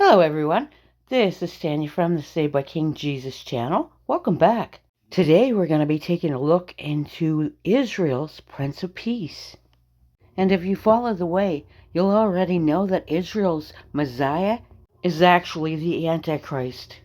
Hello everyone, this is Tanya from the Saved by King Jesus channel. Welcome back. Today we're going to be taking a look into Israel's Prince of Peace. And if you follow the way, you'll already know that Israel's Messiah is actually the Antichrist.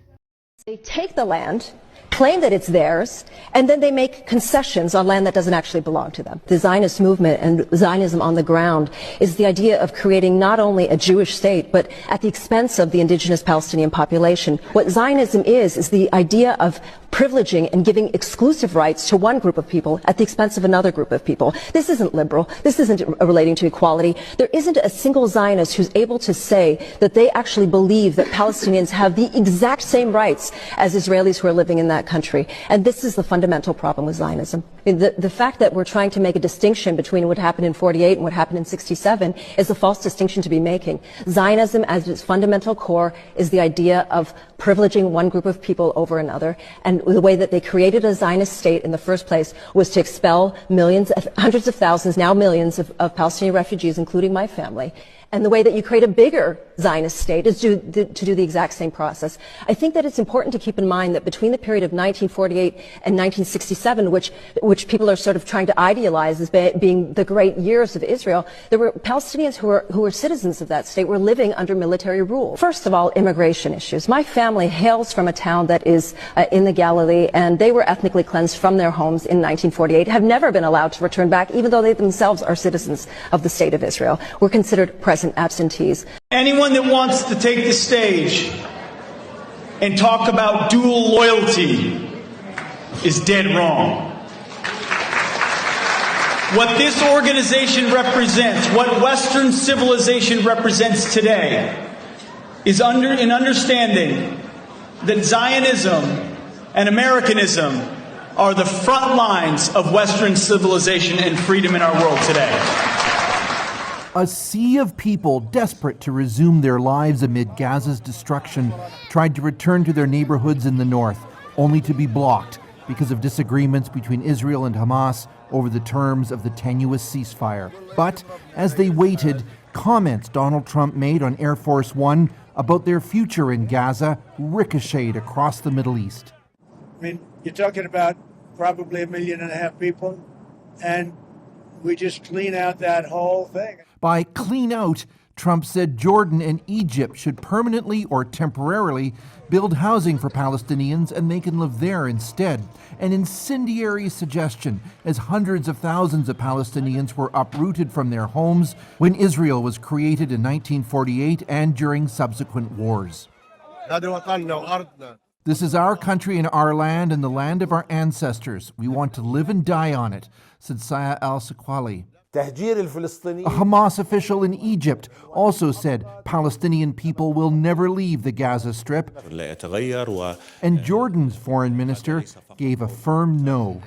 They take the land, claim that it's theirs, and then they make concessions on land that doesn't actually belong to them. The Zionist movement and Zionism on the ground is the idea of creating not only a Jewish state, but at the expense of the indigenous Palestinian population. What Zionism is the idea of privileging and giving exclusive rights to one group of people at the expense of another group of people. This isn't liberal. This isn't relating to equality. There isn't a single Zionist who's able to say that they actually believe that Palestinians have the exact same rights as Israelis who are living in that country. And this is the fundamental problem with Zionism. The fact that we're trying to make a distinction between what happened in 48 and what happened in 67 is a false distinction to be making. Zionism, as its fundamental core, is the idea of privileging one group of people over another. And the way that they created a Zionist state in the first place was to expel millions, hundreds of thousands, now millions of Palestinian refugees, including my family. And the way that you create a bigger Zionist state is to do the exact same process. I think that it's important to keep in mind that between the period of 1948 and 1967, which people are sort of trying to idealize as being the great years of Israel, there were Palestinians who were citizens of that state, were living under military rule. First of all, immigration issues. My family hails from a town that is in the Galilee, and they were ethnically cleansed from their homes in 1948, have never been allowed to return back, even though they themselves are citizens of the state of Israel. We're considered present absentees. Anyone that wants to take the stage and talk about dual loyalty is dead wrong. What this organization represents, what Western civilization represents today, is an understanding that Zionism and Americanism are the front lines of Western civilization and freedom in our world today. A sea of people desperate to resume their lives amid Gaza's destruction tried to return to their neighborhoods in the north, only to be blocked because of disagreements between Israel and Hamas over the terms of the tenuous ceasefire. But as they waited, comments Donald Trump made on Air Force One about their future in Gaza ricocheted across the Middle East. I mean, you're talking about probably 1.5 million people, and we just clean out that whole thing. By clean out, Trump said Jordan and Egypt should permanently or temporarily build housing for Palestinians and they can live there instead. An incendiary suggestion, as hundreds of thousands of Palestinians were uprooted from their homes when Israel was created in 1948 and during subsequent wars. This is our country and our land and the land of our ancestors. We want to live and die on it, said Saya al-Sakwali. A Hamas official in Egypt also said Palestinian people will never leave the Gaza Strip. And Jordan's foreign minister gave a firm no.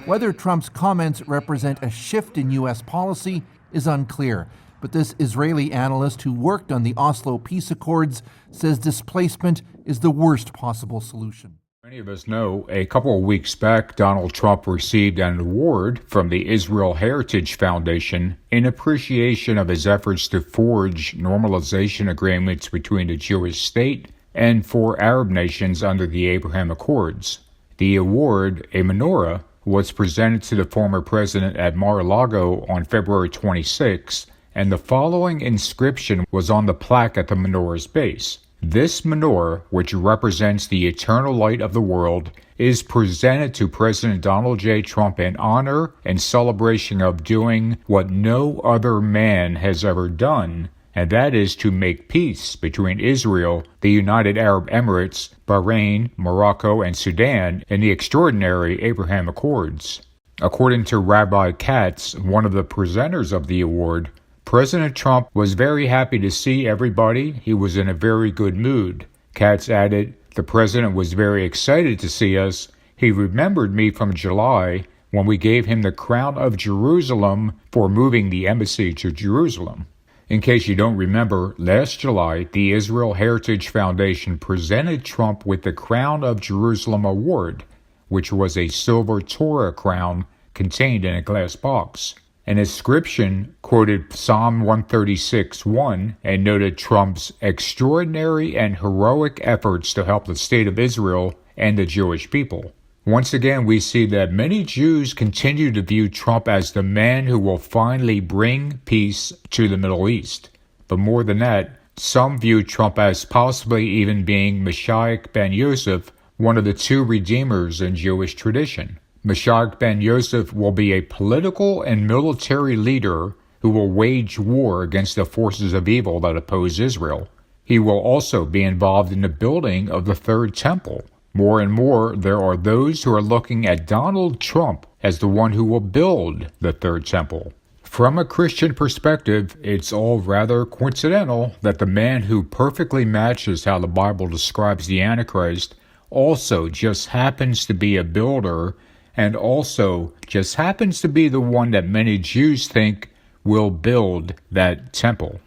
Whether Trump's comments represent a shift in U.S. policy is unclear. But this Israeli analyst who worked on the Oslo peace accords says displacement is the worst possible solution. Many of us know a couple of weeks back, Donald Trump received an award from the Israel Heritage Foundation in appreciation of his efforts to forge normalization agreements between the Jewish state and 4 Arab nations under the Abraham Accords. The award, a menorah, was presented to the former president at Mar-a-Lago on February 26th, and the following inscription was on the plaque at the menorah's base. This menorah, which represents the eternal light of the world, is presented to President Donald J. Trump in honor and celebration of doing what no other man has ever done, and that is to make peace between Israel, the United Arab Emirates, Bahrain, Morocco, and Sudan in the extraordinary Abraham Accords. According to Rabbi Katz, one of the presenters of the award, President Trump was very happy to see everybody. He was in a very good mood. Katz added, the president was very excited to see us. He remembered me from July when we gave him the crown of Jerusalem for moving the embassy to Jerusalem. In case you don't remember, last July, the Israel Heritage Foundation presented Trump with the Crown of Jerusalem Award, which was a silver Torah crown contained in a glass box. An inscription quoted Psalm 136:1 and noted Trump's extraordinary and heroic efforts to help the state of Israel and the Jewish people. Once again, we see that many Jews continue to view Trump as the man who will finally bring peace to the Middle East. But more than that, some view Trump as possibly even being Mashiach ben Yosef, one of the two redeemers in Jewish tradition. Mashiach ben Yosef will be a political and military leader who will wage war against the forces of evil that oppose Israel. He will also be involved in the building of the Third Temple. More and more, there are those who are looking at Donald Trump as the one who will build the Third Temple. From a Christian perspective, it's all rather coincidental that the man who perfectly matches how the Bible describes the Antichrist also just happens to be a builder and also just happens to be the one that many Jews think will build that temple.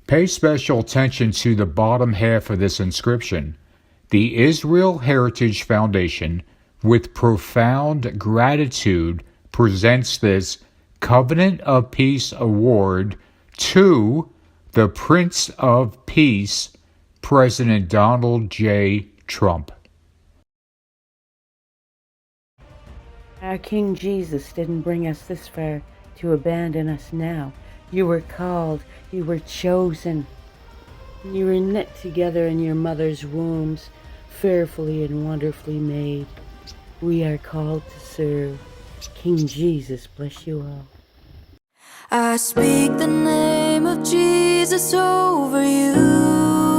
Pay special attention to the bottom half of this inscription. The Israel Heritage Foundation, with profound gratitude, presents this Covenant of Peace Award to the Prince of Peace, President Donald J. Trump. Our King Jesus didn't bring us this far to abandon us now. You were called, you were chosen, you were knit together in your mother's wombs, fearfully and wonderfully made. We are called to serve. King Jesus bless you all. I speak the name of Jesus over you.